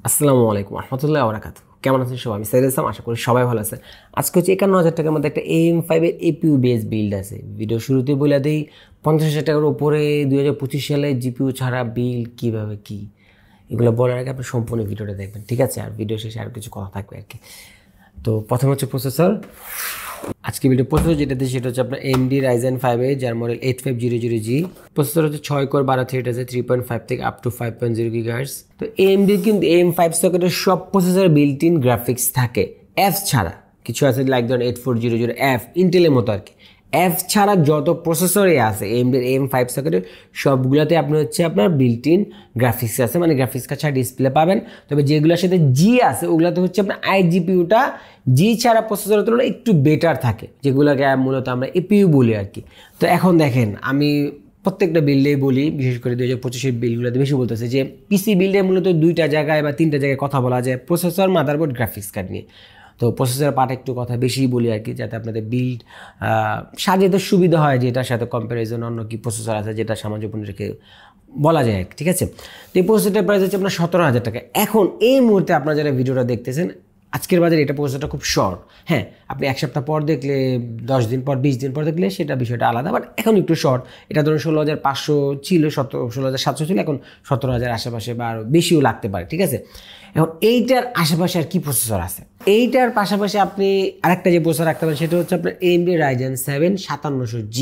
আসসালামু আলাইকুম রহমতুল্লাহ বরাকাত। কেমন আছেন সবাই? আমি সাইদ ইসলাম, আশা করি সবাই ভালো আছেন। আজকে হচ্ছে 51,000 টাকার মধ্যে একটা AM5 এর এপিইউ বেস বিল্ড আছে। ভিডিও শুরুতে বলে দিই, 50,000 টাকার উপরে 2025 সালে জিপিইউ ছাড়া বিল্ড কীভাবে কী এগুলো বলার আগে আপনি সম্পূর্ণ ভিডিওটা দেখবেন, ঠিক আছে? আর ভিডিও শেষে আর কিছু কথা থাকবে আর কি। তো প্রথমে হচ্ছে প্রসেসর। আজকে ভিডিও প্রসেসর যেটাতে সেটা হচ্ছে আপনার AMD Ryzen 5 যার মডেল 8500G। প্রসেসর হচ্ছে 6 কোর 12 থ্রেড আছে, 3.5 থেকে আপ টু 5.0 GHz। তো AMD কিন্তু AM5 সকেটের সব প্রসেসর বিল্ট ইন গ্রাফিক্স থাকে, এফ ছাড়া। কিছু আছে লাইক ধরেন 8400F ইন্টেলের মতো আর কি। এফ ছাড়া যত প্রসেসরই আছে AMD AM5 সকেটের সবগুলোতে আপনি হচ্ছে আপনার বিল্ট ইন গ্রাফিক্স আছে, মানে গ্রাফিক্স কার্ড ছাড়া ডিসপ্লে পাবেন। তবে যেগুলোর সাথে জি আছে ওগুলোতে হচ্ছে আপনার আইজিপিউটা জি ছাড়া প্রসেসরের তুলনায় একটু বেটার থাকে, যেগুলোকে মূলত আমরা এপিইউ বলি আর কি। তো এখন দেখেন, আমি প্রত্যেকটা বিল্ডেই বলি, বিশেষ করে 2025-এর বিল্ডগুলোতে বেশি বলতেছে যে পিসি বিল্ডে মূলত দুইটা জায়গায় বা তিনটা জায়গায় কথা বলা যায়, প্রসেসর, মাদারবোর্ড, গ্রাফিক্স কার্ড নিয়ে। তো প্রসেসর পার্ট একটু কথা বেশি বলি আর কি, যাতে আপনাদের বিল্ড সাজাতে সুবিধা হয়, যে এটার সাথে কম্প্যারিজন অন্য কি প্রসেসর আছে যেটা সামঞ্জস্য রেখে বলা যায় আর কি, ঠিক আছে? তো এই প্রসেসরটার প্রাইস হচ্ছে আপনার 17,000 টাকা। এখন এই মুহূর্তে আপনারা যারা ভিডিওটা দেখতেছেন, আজকের বাজারে এটা প্রসেসরটা খুব শর্ট। হ্যাঁ, আপনি এক সপ্তাহ পর দেখলে, 10 দিন পর, 20 দিন পর দেখলে সেটা বিষয়টা আলাদা, বাট এখন একটু শর্ট। এটা ধরুন 16,500 ছিল, 16,700 ছিল, এখন 17,000 আশেপাশে বা আরও বেশিও লাগতে পারে, ঠিক আছে? এখন এইটার আশেপাশে আর কি প্রসেসর আছে? এইটার পাশাপাশি আপনি আরেকটা যে প্রসেসর রাখতে পারেন সেটা হচ্ছে আপনার AMD Ryzen 7 5700G।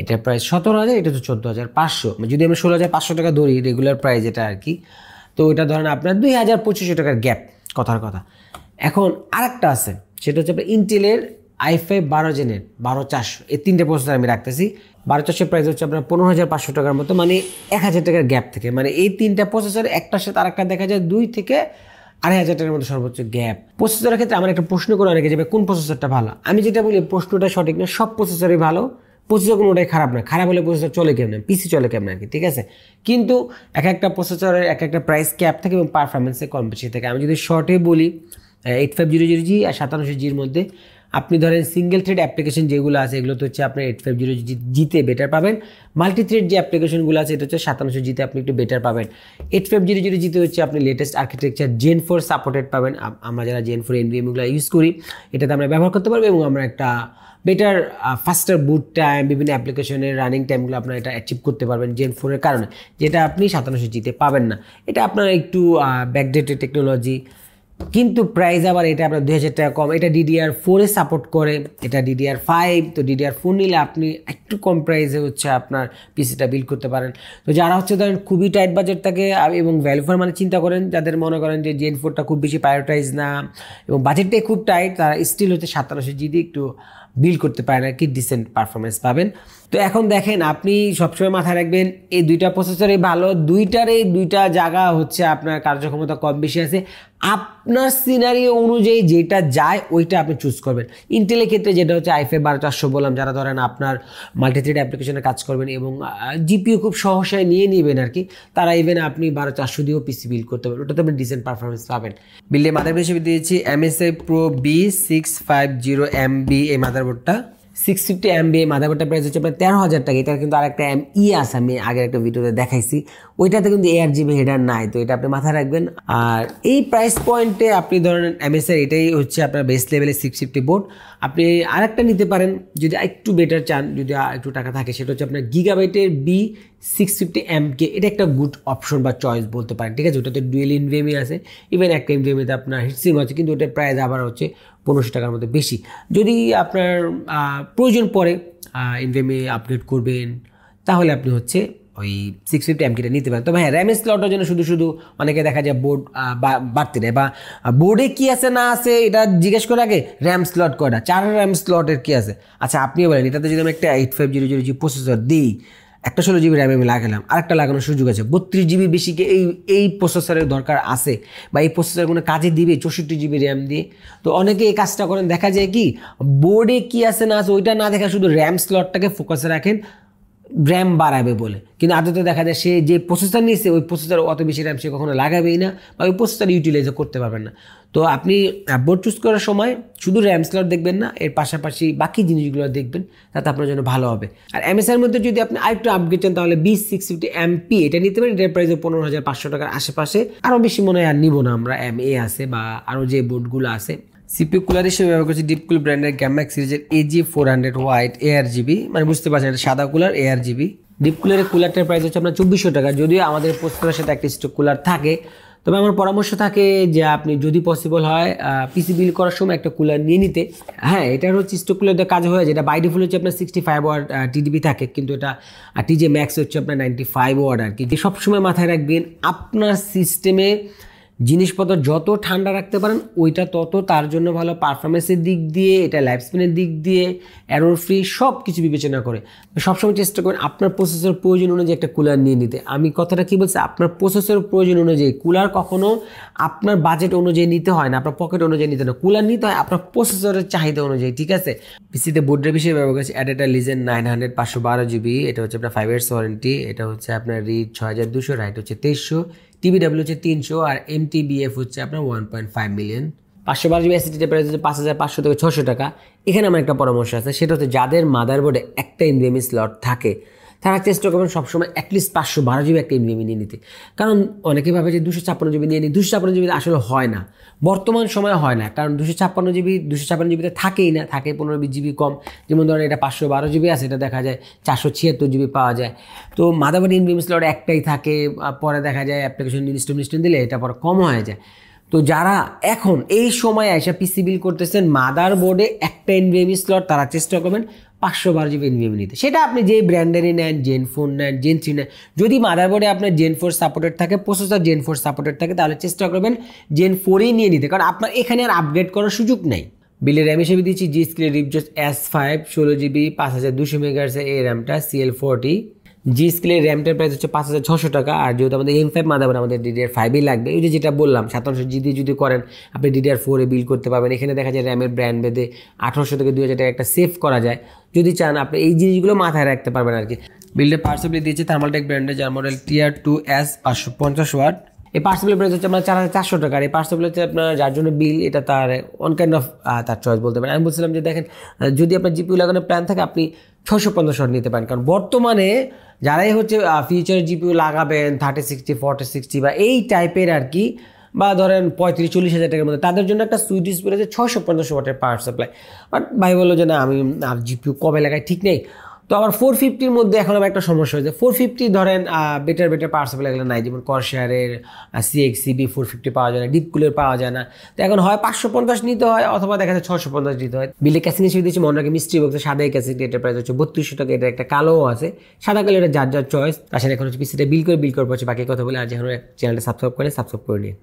এটার প্রাইস 17,000, এটা হচ্ছে 14,500। যদি আমরা 16,500 টাকা ধরি রেগুলার প্রাইস এটা আর কি, তো এটা ধরেন আপনার 2,000-2,500 টাকার গ্যাপ, কথার কথা। এখন আরেকটা আছে, সেটা হচ্ছে আপনার ইন্টেলের i5 12 জেনের 12400। এই তিনটে প্রসেসর আমি রাখতেছি। 12400 প্রাইস হচ্ছে আপনার 15,500 টাকার মতো, মানে 1,000 টাকার গ্যাপ থেকে। মানে এই তিনটা প্রসেসর একটার সাথে আরেকটা দেখা যায় 2 থেকে 2,500 টাকার মতো সর্বোচ্চ গ্যাপ। প্রসেসরের ক্ষেত্রে আমার একটা প্রশ্ন করে অনেকে যাবে কোন প্রসেসরটা ভালো। আমি যেটা বলি প্রশ্নটা সঠিক না, সব প্রসেসরই ভালো, প্রসেসর কোনোটাই খারাপ না। খারাপ হলে প্রসেসর চলে কেমন, পিসি চলে কেমন আর কি, ঠিক আছে? কিন্তু এক একটা প্রসেসরের এক একটা প্রাইস ক্যাপ থাকে এবং পারফরমেন্সে কম বেশি থাকে। আমি যদি শর্টে বলি, 8500G আর 5700Gর মধ্যে আপনি ধরেন সিঙ্গেল থ্রেড অ্যাপ্লিকেশন যেগুলো আছে এগুলো তো হচ্ছে আপনার 8500Gতে বেটার পাবেন। মাল্টি থ্রেড যে অ্যাপ্লিকেশনগুলো আছে এটা হচ্ছে 5700Gতে আপনি একটু বেটার পাবেন। 8500Gতে হচ্ছে আপনি লেটেস্ট আর্কিটেকচার Gen 4 সাপোর্টেড পাবেন। আমরা যারা Gen 4 NVMe ইউজ করি এটাতে আমরা ব্যবহার করতে পারবো, এবং আমরা একটা বেটার ফাস্টার বুট টাইম, বিভিন্ন অ্যাপ্লিকেশনের রানিং টাইমগুলো আপনারা এটা অ্যাচিভ করতে পারবেন Gen 4-এর কারণে, যেটা আপনি 5700Gতে পাবেন না। এটা আপনার একটু ব্যাকডেটেড টেকনোলজি, কিন্তু প্রাইস আবার এটা আপনার 2,000 টাকা কম। এটা DDR4 সাপোর্ট করে, এটা DDR5। তো DDR4 নিলে আপনি একটু কম প্রাইসে হচ্ছে আপনার পিসিটা বিল্ড করতে পারেন। তো যারা হচ্ছে ধরেন খুবই টাইট বাজেট থাকে এবং ভ্যালু ফর মানে চিন্তা করেন, যাদের মনে করেন যে Gen 4টা খুব বেশি প্রায়োরিটাইজ না এবং বাজেটটাই খুব টাইট, তারা স্টিল হচ্ছে 5700G দিয়ে একটু বিল্ড করতে পারেন আর কি, ডিসেন্ট পারফরমেন্স পাবেন। তো এখন দেখেন, আপনি সবসময় মাথায় রাখবেন এই দুইটা প্রসেসরই ভালো, দুইটারই দুইটা জায়গা হচ্ছে আপনার কার্যক্ষমতা কম বেশি আছে। আপনার সিনারিও অনুযায়ী যেটা যায় ওইটা আপনি চুজ করবেন। ইন্টেলের ক্ষেত্রে যেটা হচ্ছে i5 12400 বললাম, যারা ধরেন আপনার মাল্টিথ্রেড অ্যাপ্লিকেশনে কাজ করবেন এবং জিপিইউ খুব সহসায় নিয়ে নেবেন আর কি, তারা ইভেন আপনি 12400 দিয়েও পিসি বিল্ড করতে পারবেন, ওটাতে আপনি ডিসেন্ট পারফরমেন্স পাবেন। বিল্ডে মাদারবোর্ড হিসেবে দিয়েছি MSI Pro B650MB এই মাদারবোর্ডটা। 650MB মাদারবোর্ডটার প্রাইস হচ্ছে আপনার 13,000 টাকা। এটা কিন্তু আরেকটা ME আছে, আমি আগের একটা ভিডিওতে দেখাইছি, ওইটাতে কিন্তু ARGB হেডার নাই, তো এটা আপনি মাথায় রাখবেন। আর এই প্রাইস পয়েন্টে আপনি ধরেন MSI এটাই হচ্ছে আপনার বেস্ট লেভেলের 650 বোর্ড। আপনি আরেকটা নিতে পারেন যদি একটু বেটার চান, যদি একটু টাকা থাকে, সেটা হচ্ছে আপনার গিগাবাইটের B650MK। এটা একটা গুড অপশন বা চয়েস বলতে পারেন, ঠিক আছে? ওটাতে ডুয়েল NVMe আছে, ইভেন একটা NVMeতে আপনার হিটসিং আছে, কিন্তু ওটার প্রাইস আবার হচ্ছে 1500 টাকার মধ্যে বেশি। যদি আপনার প্রয়োজন পড়ে NVMe আপগ্রেড করবেন, তাহলে আপনি হচ্ছে ওই 650MKটা নিতে পারেন। তবে হ্যাঁ, র্যামের স্লটের জন্য শুধু শুধু অনেকে দেখা যায় বোর্ড বাড়তে দেয়, বা বোর্ডে কী আছে না আছে এটা জিজ্ঞেস করে আগে র্যাম স্লট কয়টা, 4 র্যাম স্লটের কী আছে। আচ্ছা, আপনিও বলেন, এটাতে যদি আমি একটা 8500G প্রসেসর দিই, একটা 16GB র্যাম আমি লাগালাম, আরেকটা লাগানোর সুযোগ আছে, 32GB বেশিকে এই প্রসেসরের দরকার আছে, বা এই প্রসেসর কোনো কাজে দিবে 64GB র্যাম দিয়ে। তো অনেকে এই কাজটা করেন, দেখা যায় কি বোর্ডে কি আছে না আছে ওইটা না দেখা শুধু র্যাম স্লটটাকে ফোকাসে রাখেন, র্যাম বাড়াবে বলে, কিন্তু আদতে দেখা যায় সে যে প্রসেসর নিয়েছে ওই প্রসেসর অত বেশি র্যাম সে কখনো লাগাবেই না বা ওই প্রসেসর ইউটিলাইজও করতে পারবেন না। তো আপনি বোর্ড চুজ করার সময় শুধু র্যাম স্লট দেখবেন না, এর পাশাপাশি বাকি জিনিসগুলো দেখবেন, তাতে আপনার জন্য ভালো হবে। আর এমএসআইয়ের মধ্যে যদি আপনি আরেকটু আপগ্রেড চান তাহলে B650MP এটা নিতে পারেন। এটার প্রাইস 15,500 টাকার আশেপাশে। আরও বেশি মনে হয় আর নিব না আমরা, MA আছে বা আরও যে বোর্ডগুলো আছে। সিপিইউ কুলার হিসেবে ব্যবহার করছি ডিপকুল ব্র্যান্ডের গ্যামাক্স সিরিজের AG400 হোয়াইট ARGB, মানে বুঝতে পারছেন এটা সাদা কুলার ARGB। ডিপ কুলারের কুলারটার প্রাইস হচ্ছে আপনার 2400 টাকা। যদিও আমাদের প্রস্তুতের সাথে একটা স্টক কুলার থাকে, তবে আমার পরামর্শ থাকে যে আপনি যদি পসিবল হয় পিসি বিল্ড করার সময় একটা কুলার নিয়ে নিতে। হ্যাঁ, এটার হচ্ছে স্টক কুলার দিয়ে কাজ হয়ে যায়। এটা বাই ডিফল্ট হচ্ছে আপনার 65 ওয়াট TDP থাকে, কিন্তু এটা TJ ম্যাক্স হচ্ছে আপনার 95 ওয়াট আর কি। যে সবসময় মাথায় রাখবেন আপনার সিস্টেমে জিনিসপত্র যত ঠান্ডা রাখতে পারেন ওইটা তত তার জন্য ভালো। পারফরমেন্সের দিক দিয়ে, এটা লাইফ স্প্যানের দিক দিয়ে, এরর ফ্রি সব কিছু বিবেচনা করে সবসময় চেষ্টা করেন আপনার প্রসেসর প্রয়োজন অনুযায়ী একটা কুলার নিয়ে নিতে। আমি কথাটা কি বলছি, আপনার প্রসেসর প্রয়োজন অনুযায়ী। কুলার কখনো আপনার বাজেট অনুযায়ী নিতে হয় না, আপনার পকেট অনুযায়ী নিতে না। কুলার নিতে হয় আপনার প্রসেসরের চাহিদা অনুযায়ী, ঠিক আছে। পিসিতে বোর্ডের বিষয়ে ব্যবহার করছি অ্যাডাটা লিজেন 900 512GB। এটা হচ্ছে আপনার 5 ইয়ার্স ওয়ারেন্টি। এটা হচ্ছে আপনার রিড 6200, রাইট হচ্ছে 2300, TBW হচ্ছে 300 আর MTBF হচ্ছে আপনার 1.5 মিলিয়ন। 512GB SSD প্রাইস হচ্ছে 5500 থেকে 600 টাকা। এখানে আমার একটা পরামর্শ আছে, সেটা হচ্ছে যাদের মাদারবোর্ডে একটা NVMe স্লট থাকে তারা চেষ্টা করবেন সবসময় অ্যাটলিস্ট 512GB একটা NVMe নিয়ে নিতে। কারণ অনেকে ভাবে যে 256GB নিয়ে নিই, 256GB আসলে হয় না, বর্তমান সময়ে হয় না। কারণ 256GB থাকেই না, থাকে 15-20GB কম। যেমন ধরেন এটা 512GB আছে, এটা দেখা যায় 476GB পাওয়া যায়। তো মাদারবোর্ডে NVMe স্লট একটাই থাকে, পরে দেখা যায় অ্যাপ্লিকেশন ইনস্টল দিলে এটা পরে কম হয়ে যায়। তো যারা এখন এই সময় এসে পিসি বিল করতেছেন মাদারবোর্ডে একটা NVMe স্লট, তারা চেষ্টা করবেন 512GB NVMe নিতে। সেটা আপনি যেই ব্র্যান্ডেরই নেন, Gen 4 নেন, Gen 3 নেন। যদি মাদারবোর্ডে আপনার Gen 4 সাপোর্টেড থাকে, প্রসেসর Gen 4 সাপোর্টেড থাকে, তাহলে চেষ্টা করবেন Gen 4ই নিয়ে নিতে, কারণ আপনার এখানে আর আপগ্রেড করার সুযোগ নেই। বিলের র্যাম হিসেবে দিচ্ছি G-Skill Ripjos S5 16GB 5200 MHz এই র্যামটা CL40। G-Skill র্যামটার প্রাইস হচ্ছে 5600 টাকা। আর যেহেতু আমাদের M5 মাদারবোর্ড, আমাদের DDR5ই লাগবে। ওই যেটা বললাম 5700G দিয়ে যদি করেন আপনি DDR4-এ বিল্ড করতে পারবেন। এখানে দেখা যায় র্যামের ব্র্যান্ড বেঁধে 1800 থেকে 2000 টাকা একটা সেভ করা যায়। যদি চান আপনি এই জিনিসগুলো মাথায় রাখতে পারবেন আর কি। বিল্ডের পাওয়ার সাপ্লাই দিয়েছে থার্মালটেক ব্র্যান্ডের, যার মডেল TR2S 550 ওয়াট। এই পাওয়ার সাপ্লাই প্রাইস হচ্ছে আপনার 4400 টাকা। এই পাওয়ার সাপ্লাই হচ্ছে আপনার যার জন্য বিল, এটা তার অন কাইন্ড অফ তার চয়েস বলতে পারেন। আমি বলছিলাম যে দেখেন, যদি আপনার জিপিইউ লাগানোর প্ল্যান থাকে আপনি 650 ওয়াট নিতে পারেন, কারণ বর্তমানে যারাই হচ্ছে ফিউচার জিপিইউ লাগাবেন 3060 4060 বা এই টাইপের আর কি, বা ধরেন 35-40 হাজার টাকার মধ্যে, তাদের জন্য একটা সুইট স্পট আছে 650 ওয়াটের পাওয়ার সাপ্লাই। বাট ভাই বললো যে না, আমি জিপিইউ কবে লাগাই ঠিক নেই। তো আবার 450-র মধ্যে এখন আমার একটা সমস্যা হয়েছে। 450 ধরেন বেটার পাওয়ার সাপ্লাই এগুলো নাই, যেমন করশারের CXCB 450 পাওয়া যায় না, ডিপকুলের পাওয়া যায় না। তো এখন হয় 550 নিতে হয়, অথবা দেখা যায় 650 নিতে হয়। বিলে ক্যাসিং হিসেবে দিচ্ছি মনে রাখি মিস্ট্রি বক্সে সাদা ক্যাসিং, এটার প্রাইস হচ্ছে 3200 টাকা। এটা একটা কালোও আছে, সাদা কালো, এটা যার যার চয়েস। তাছাড়া এখন হচ্ছে পিসিটা বিল করে পড়ছে। বাকি কথা বলে আর যেন চ্যানেলটা সাবস্ক্রাইব করে নিন।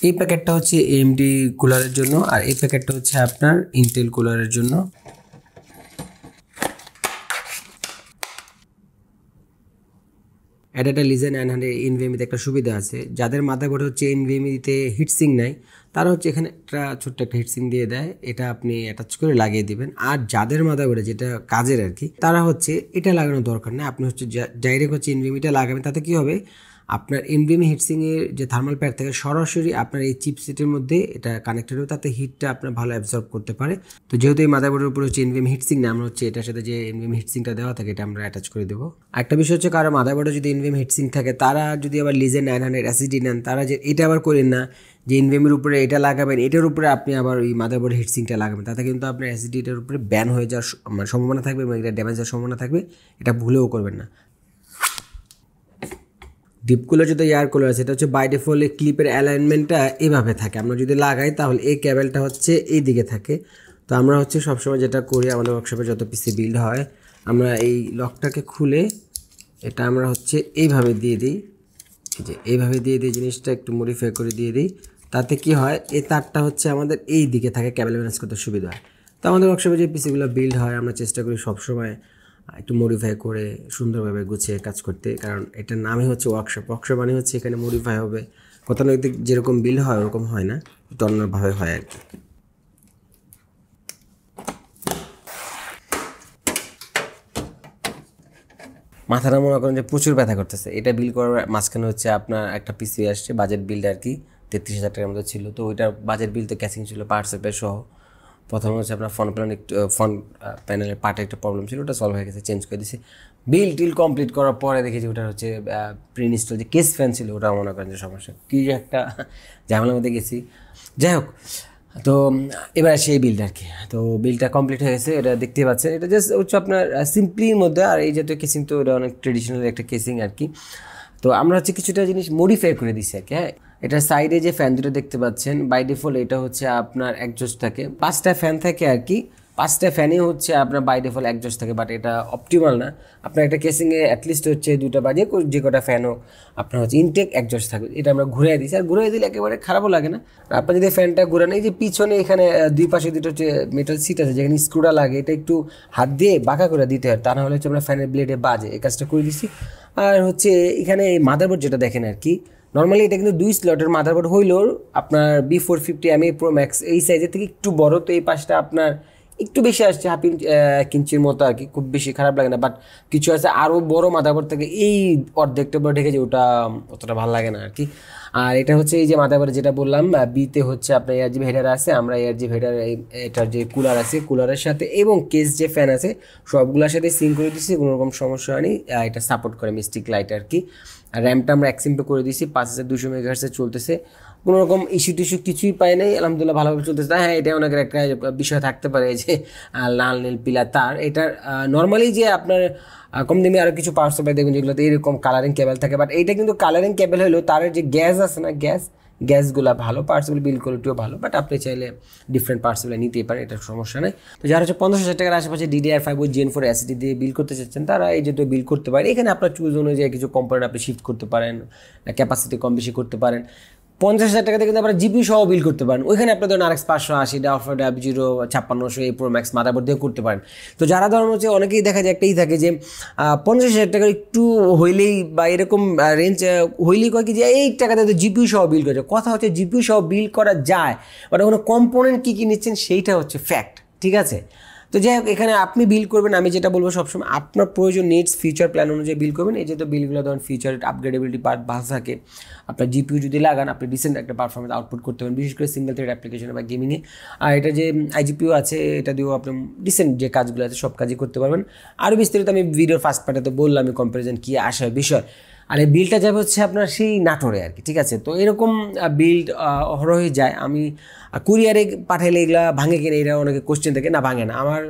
এই প্যাকেটটা হচ্ছে AMD কুলারের জন্য, আর এই প্যাকেটটা হচ্ছে আপনার ইন্টেল কুলারের জন্য। অ্যাডাটা লিজেন 900 NVMe-তে একটা সুবিধা আছে, যাদের মাদারবোর্ড হচ্ছে NVMe-তে হিটসিং নাই তারা হচ্ছে এখানে একটা ছোট্ট একটা হিটসিং দিয়ে দেয়, এটা আপনি অ্যাটাচ করে লাগিয়ে দিবেন। আর যাদের মাদারবোর্ডে যেটা কাজের আর কি, তারা হচ্ছে এটা লাগানোর দরকার নেই, আপনি হচ্ছে ডাইরেক্ট হচ্ছে NVMe-টা লাগাবেন। তাতে কি হবে, আপনার NVMe হিটসিংয়ের যে থার্মাল প্যাড থেকে সরাসরি আপনার এই চিপসেটের মধ্যে এটা কানেক্টেড হবে, তাতে হিটটা আপনার ভালো অ্যাবজর্ব করতে পারে। তো যেহেতু এই মাদারবোর্ডের উপরে হচ্ছে NVMe হিটসিং না, আমরা হচ্ছে এটার সাথে যে NVMe হিটসিংটা দেওয়া থাকে এটা আমরা অ্যাটাচ করে দেবো। একটা বিষয় হচ্ছে, কারো মাদারবোর্ডে যদি NVMe হিটসিং থাকে, তারা যদি আবার লিজেন 900 SSD নেন, তারা যে এটা আবার করেন না যে NVMe-র উপরে এটা লাগাবেন, এটার উপরে আপনি আবার ওই মাদারবোর্ডের হিটসিংটা লাগাবেন, তাতে কিন্তু আপনার SSD-টার উপরে ব্যান হয়ে যাওয়ার মানে সম্ভাবনা থাকবে এবং এটা ড্যামেজ হওয়ার সম্ভাবনা থাকবে। এটা ভুলেও করবেন না। ডিপ কুলার যেটা এয়ার কুলার আছে, এটা হচ্ছে বাই ডিফল্ট ক্লিপের অ্যালাইনমেন্টটা এভাবে থাকে। আমরা যদি লাগাই তাহলে এই কেবলটা হচ্ছে এই দিকে থাকে। তো আমরা হচ্ছে সবসময় যেটা করি, আমাদের ওয়ার্কশপে যত পিসি বিল্ড হয়, আমরা এই লকটাকে খুলে এটা আমরা হচ্ছে এইভাবে দিয়ে দিই, যে এইভাবে দিয়ে দিই, জিনিসটা একটু মডিফাই করে দিয়ে দিই। তাতে কি হয়, এই তারটা হচ্ছে আমাদের এই দিকে থাকে, কেবল ব্যালেন্স করতে সুবিধা হয়। তো আমাদের ওয়ার্কশপে যে পিসিগুলো বিল্ড হয় আমরা চেষ্টা করি সবসময় একটু মডিফাই করে সুন্দরভাবে গুছিয়ে কাজ করতে, কারণ এটার নামই হচ্ছে ওয়ার্কশপ। ওয়ার্কশপ মানে হচ্ছে এখানে মডিফাই হবে, গতানুগতিক যেরকম বিল্ড হয় ওরকম হয় না, একটু অন্যভাবে হয় আর কি। মাথাটা মনে করেন যে প্রচুর ব্যথা করতেছে, এটা বিল করার মাঝখানে হচ্ছে আপনার একটা পিসি আসছে বাজেট বিল্ড আর কি 33,000 টাকার মতো ছিল। তো ওইটার বাজেট বিল তো ক্যাচিং ছিল পার্টস সহ। প্রথমে হচ্ছে আপনার ফ্রন্ট প্যানেলের পার্টে একটা প্রবলেম ছিল, ওটা সলভ হয়ে গেছে, চেঞ্জ করে দিয়েছি। বিল টিল কমপ্লিট করার পরে দেখেছি ওটা হচ্ছে প্রি ইনস্টল যে কেস ফ্যান ছিল ওটা মনে করেন যে সমস্যা, কী যে একটা ঝামেলার মধ্যে গেছি। যাই হোক, তো এবার সেই বিলটা আর কি, তো বিলটা কমপ্লিট হয়ে গেছে, এটা দেখতে পাচ্ছেন। এটা জাস্ট হচ্ছে আপনার সিম্পলির মধ্যে, আর এই জাতীয় কেসিং তো এটা অনেক ট্রেডিশনাল একটা কেসিং আর কি। তো আমরা হচ্ছে কিছুটা জিনিস মডিফাই করে দিচ্ছি আর কি। হ্যাঁ, এটা সাইডে যে ফ্যান দুটো দেখতে পাচ্ছেন বাই ডিফল্ট এটা হচ্ছে আপনার একজস্ট থাকে, 5টা ফ্যান থাকে আর কি। 5টা ফ্যানই হচ্ছে আপনার বাই ডিফল্ট একজস্ট থাকে, বাট এটা অপটিমাল না। আপনার একটা কেসিংয়ে অ্যাটলিস্ট হচ্ছে 2টা বাজে যে কটা ফ্যানও আপনার হচ্ছে ইনটেক একজস্ট থাকে, এটা আমরা ঘুরিয়ে দিচ্ছি। আর ঘুরিয়ে দিলে একেবারে খারাপও লাগে না। আপনার যদি ফ্যানটা ঘুরান, এই যে পিছনে এখানে দুই পাশে দুটো হচ্ছে মেটাল সিট আছে যেখানে স্ক্রুটা লাগে, এটা একটু হাত দিয়ে বাঁকা করে দিতে হয়, তা না হলে হচ্ছে আমরা ফ্যানের ব্লেডে বাজে, এই কাজটা করে দিচ্ছি। আর হচ্ছে এখানে মাদারবোর্ড যেটা দেখেন আর কি, নর্মালি এটা কিন্তু 2 স্লটের মাদারবোর্ড হইলেও আপনার B450 Pro Max এই সাইজের থেকে একটু বড়, তো এই পাশটা আপনার একটু বেশি আসছে, 1/2 ইঞ্চির মতো আর কি, খুব বেশি খারাপ লাগে না। বাট কিছু আছে আরও বড় মাদারবোর্ড থেকে এই অর্ধেকটা বড় ঢেকেছে, ওটা অতটা ভালো লাগে না আর কি। আর এটা হচ্ছে এই যে মাদারবোর্ড যেটা বললাম, বিতে হচ্ছে আপনার ARGB হেডার আছে, আমরা ARGB হেডার এটার যে কুলার আছে কুলারের সাথে এবং কেস যে ফ্যান আছে সবগুলোর সাথে সিঙ্ক করে দিচ্ছি, কোনো রকম সমস্যা হয়নি। এটা সাপোর্ট করে মিস্টিক লাইট আর কি। আর র্যামটা আমরা এক্সিম্পে করে দিয়েছি, 5200 MHz চলতেছে, কোনো রকম ইস্যু টিস্যু কিছুই পাই নাই, আলহামদুলিল্লাহ ভালোভাবে চলতেছে। হ্যাঁ, এটা অনেকের একটা বিষয় থাকতে পারে যে লাল নীল পিলা তার, এটার নর্মালি যে আপনার কম দামি আরও কিছু পাওয়ার সাপ্লাই দেখবেন যেগুলোতে এরকম কালারিং কেবল থাকে, বাট এইটা কিন্তু কালারিং কেবল হলেও তার যে গ্যাস আছে না, গ্যাসগুলো ভালো, পার্টসগুলো বিল কোয়ালিটিও ভালো, বাট আপনি চাইলে ডিফারেন্ট পার্টসগুলো নিতেই পারেন, এটার সমস্যা নেই। তো যারা হচ্ছে 50,000 টাকার আশেপাশে DDR5 Gen 4 SSD দিয়ে বিল করতে চাচ্ছেন তারা এই যেহেতু বিল করতে পারেন। এখানে আপনার চুজ অনুযায়ী কিছু কম্পোনেন্ট আপনি শিফট করতে পারেন, ক্যাপাসিটি কম বেশি করতে পারেন। 50,000 টাকাতে কিন্তু আপনারা জিপিইউ সহ বিল করতে পারেন, ওইখানে আপনার ধরুন RX 580 W0 5600 Pro Max motherboard দিয়ে করতে পারেন। তো যারা ধরুন হচ্ছে অনেকেই দেখা যায় একটাই থাকে যে 50,000 টাকার একটু হইলেই বা এরকম রেঞ্জ হইলেই কয় কি যে এই টাকাতে তো জিপিইউ সহ বিল করা যায়। কথা হচ্ছে জিপিইউ সহ বিল করা যায়, বাট ওখানে কম্পোনেন্ট কী কী নিচ্ছেন সেইটা হচ্ছে ফ্যাক্ট, ঠিক আছে? তো যাই হোক, এখানে আপনি বিল করবেন, আমি যেটা বলবো সবসময় আপনার প্রয়োজন নিডস ফিচার প্ল্যান অনুযায়ী বিল করবেন। এই যেহেতু বিলগুলো ধরুন ফিচার আপগ্রেডেবিলিটি পার্ট ভালো থাকে, আপনার জিপিইউ যদি লাগান আপনি ডিসেন্ট একটা পারফরমেন্স আউটপুট করতে পারেন, বিশেষ করে সিঙ্গেল থ্রেড অ্যাপ্লিকেশনে বা গেমিংয়ে। আর এটা যে আইজিপিইউ আছে এটা দিয়েও আপনি ডিসেন্ট যে কাজগুলো আছে সব কাজই করতে পারবেন। আরও বিস্তারিত আমি ভিডিওর ফার্স্ট পার্টে তো বললাম আমি কম্পারিজন কী আসার বিষয়। আর এই বিলটা যাবে হচ্ছে আপনার সেই নাটোরে আর কি, ঠিক আছে? তো এরকম বিল্ড হয়ে যায়। আমি কুরিয়ারে পাঠাইলে এগুলা ভাঙে কিনে এটা অনেকে কোশ্চেন থাকে, না ভাঙে না। আমার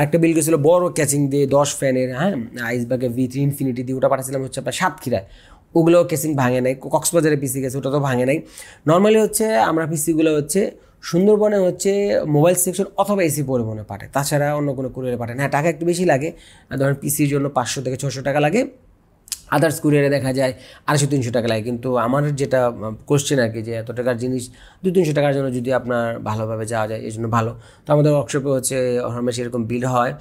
একটা বিল গেছিলো বড় ক্যাচিং দিয়ে 10 ফ্যানের, হ্যাঁ, আইসবার্গের V3 ইনফিনিটি দিয়ে, ওটা পাঠাচ্ছিলাম হচ্ছে আপনার সাতক্ষীরায়, ওগুলোও কেসিং ভাঙে নাই। কক্সবাজারে পিসি গেছে, ওটা তো ভাঙে নাই। নর্মালি হচ্ছে আমরা পিসিগুলো হচ্ছে সুন্দরবনে হচ্ছে মোবাইল সেকশন অথবা এসি পরিবহনে পাঠায়, তাছাড়া অন্য কোনো কুরিয়ারে পাঠায় না। হ্যাঁ, টাকা একটু বেশি লাগে, ধরেন পিসির জন্য 500 থেকে 600 টাকা লাগে, আদার্স কুরিয়ারে দেখা যায় 250-300 টাকা লাগে। কিন্তু আমার যেটা কোশ্চেন আর কি যে এত টাকার জিনিস 200-300 টাকার জন্য যদি আপনার ভালোভাবে যাওয়া যায় এই জন্য ভালো। তো আমাদের ওয়ার্কশপে হচ্ছে হরমেশ এরকম বিল হয়।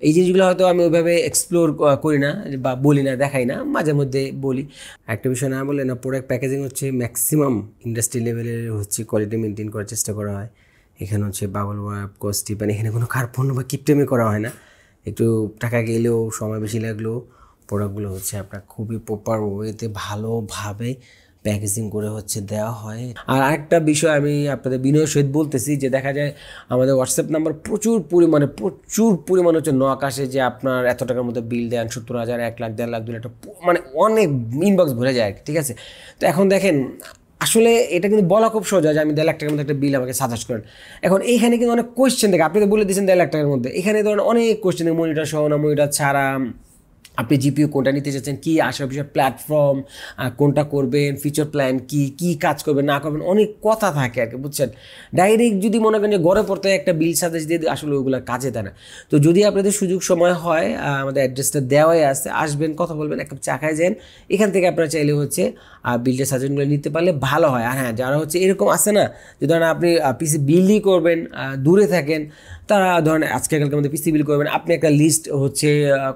এই জিনিসগুলো হয়তো আমি ওইভাবে এক্সপ্লোর করি না বা বলি না, দেখাই না, মাঝে মধ্যে বলি। একটা বিষয় না বলে না, প্রোডাক্ট প্যাকেজিং হচ্ছে ম্যাক্সিমাম ইন্ডাস্ট্রি লেভেলের হচ্ছে কোয়ালিটি মেনটেন করার চেষ্টা করা হয়। এখানে হচ্ছে বাবল ওয়াপ কস্টিপ, মানে এখানে কোনো কার্পণ্য বা কিপটেমি করা হয় না। একটু টাকা গেলেও সময় বেশি লাগলেও প্রোডাক্টগুলো হচ্ছে আপনার খুবই প্রপার ওয়েতে ভালোভাবে প্যাকেজিং করে হচ্ছে দেওয়া হয়। আর আরেকটা বিষয় আমি আপনাদের বিনয়ের সহিত বলতেছি যে দেখা যায় আমাদের হোয়াটসঅ্যাপ নাম্বার প্রচুর পরিমাণে হচ্ছে নক আসে যে আপনার এত টাকার মধ্যে বিল দেন, 70,000, 1 লাখ, 1.5 লাখ, 2 লাখ, মানে অনেক ইনবক্স ভরে যায়, ঠিক আছে? তো এখন দেখেন আসলে এটা কিন্তু বলা খুব সোজা যে আমি 1.5 লাখ টাকার মধ্যে একটা বিল আমাকে সাজেস্ট করেন। এখন এইখানে কিন্তু অনেক কোয়েশ্চেন থাকে, আপনি তো বলে দিয়েছেন 1.5 লাখ টাকার মধ্যে, এখানে ধরেন অনেক কোয়েশ্চেন, মনিটর সহ না মনিটর ছাড়া, আপনি জিপিইউ কোনটা নিতে চাচ্ছেন, কী আসার বিষয়, প্ল্যাটফর্ম কোনটা করবেন, ফিচার প্ল্যান কী কাজ করবেন না করবেন, অনেক কথা থাকে আর কি, বুঝছেন? ডাইরেক্ট যদি মনে করেন যে গড়ে পড়তে একটা বিল সাজেস্ট দিয়ে আসলে ওইগুলো কাজে দেয় না। তো যদি আপনাদের সুযোগ সময় হয়, আমাদের অ্যাড্রেসটা দেওয়াই আছে, আসবেন, কথা বলবেন, এক কাপ চা খাই যান। এখান থেকে আপনারা চাইলে হচ্ছে বিল্ডের সাজেশনগুলো নিতে পারলে ভালো হয়। আর হ্যাঁ, যারা হচ্ছে এরকম আছে না যে ধরেন আপনি পিসি বিল্ডই করবেন, দূরে থাকেন, তারা ধরেন আজকালকার মধ্যে পিসি বিল্ড করবেন, আপনি একটা লিস্ট হচ্ছে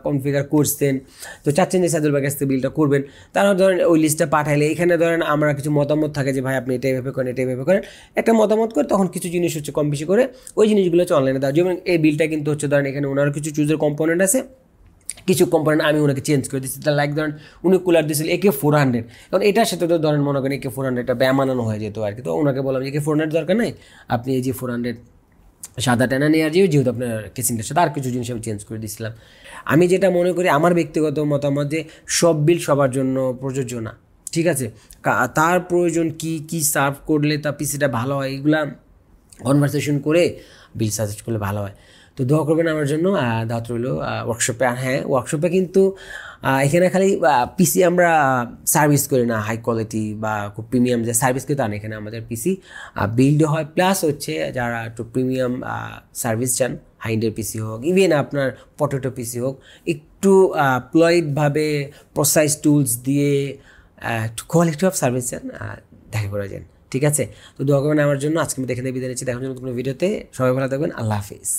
কনফিগার করছেন, তো চাচ্ছেন যে সাইদুল ভাইয়ের কাছ থেকে বিলটা করবেন, তারা ধরেন ওই লিস্টটা পাঠাইলে এখানে ধরেন আমরা কিছু মতামত থাকে যে ভাই আপনি এটা এভাবে করেন, এটা এভাবে করেন, একটা মতামত করে তখন কিছু জিনিস হচ্ছে কম বেশি করে ওই জিনিসগুলো হচ্ছে অনলাইনে দেওয়া। যেমন এই বিলটা কিন্তু হচ্ছে ধরেন এখানে ওনার কিছু চুজের কম্পোনেন্ট আছে, কিছু কম্পোনেন্ট আমি ওনাকে চেঞ্জ করে দিচ্ছি। তার লাইক ধরেন উনি কুলার দিয়েছিল AK400, এখন এটার সাথে তো ধরেন মনে করেন AK400টা ব্যামানানো হয়ে যেত আর কি, তো ওনাকে বললাম AK400 দরকার নেই, আপনি এই যে 400 সাদা টানা নিয়ে আর যেহেতু আপনার কেসিংটার সাথে আর কিছু জিনিস আমি চেঞ্জ করে দিয়েছিলাম। আমি যেটা মনে করি আমার ব্যক্তিগত মতামত যে সব বিল সবার জন্য প্রযোজ্য না, ঠিক আছে, তার প্রয়োজন কি কি সার্ভ করলে তার পিসিটা ভালো হয়, এগুলা কনভারসেশন করে বিল সাজেস্ট করলে ভালো হয়। তো দোয়া করবেন আমার জন্য, দাওয়াত রইল ওয়ার্কশপে। আর হ্যাঁ, ওয়ার্কশপে কিন্তু এখানে খালি পিসি আমরা সার্ভিস করি না, হাই কোয়ালিটি বা খুব প্রিমিয়াম যে সার্ভিস করি তা না, এখানে আমাদের পিসি বিল্ড হয়, প্লাস হচ্ছে যারা একটু প্রিমিয়াম সার্ভিস চান, হাইন্ডের পিসি হোক, ইভেন আপনার পটেটো পিসি হোক, একটু প্লয়েডভাবে প্রসাইজ টুলস দিয়ে একটু কোয়ালিটি অফ সার্ভিস চান, দেখা করে যান, ঠিক আছে। তো দোয়া করবেন আমার জন্য। আজকে আমি দেখে বিদায় নিচ্ছি, দেখার জন্য কোনো ভিডিওতে। সবাই ভালো থাকবেন, আল্লাহ হাফিজ।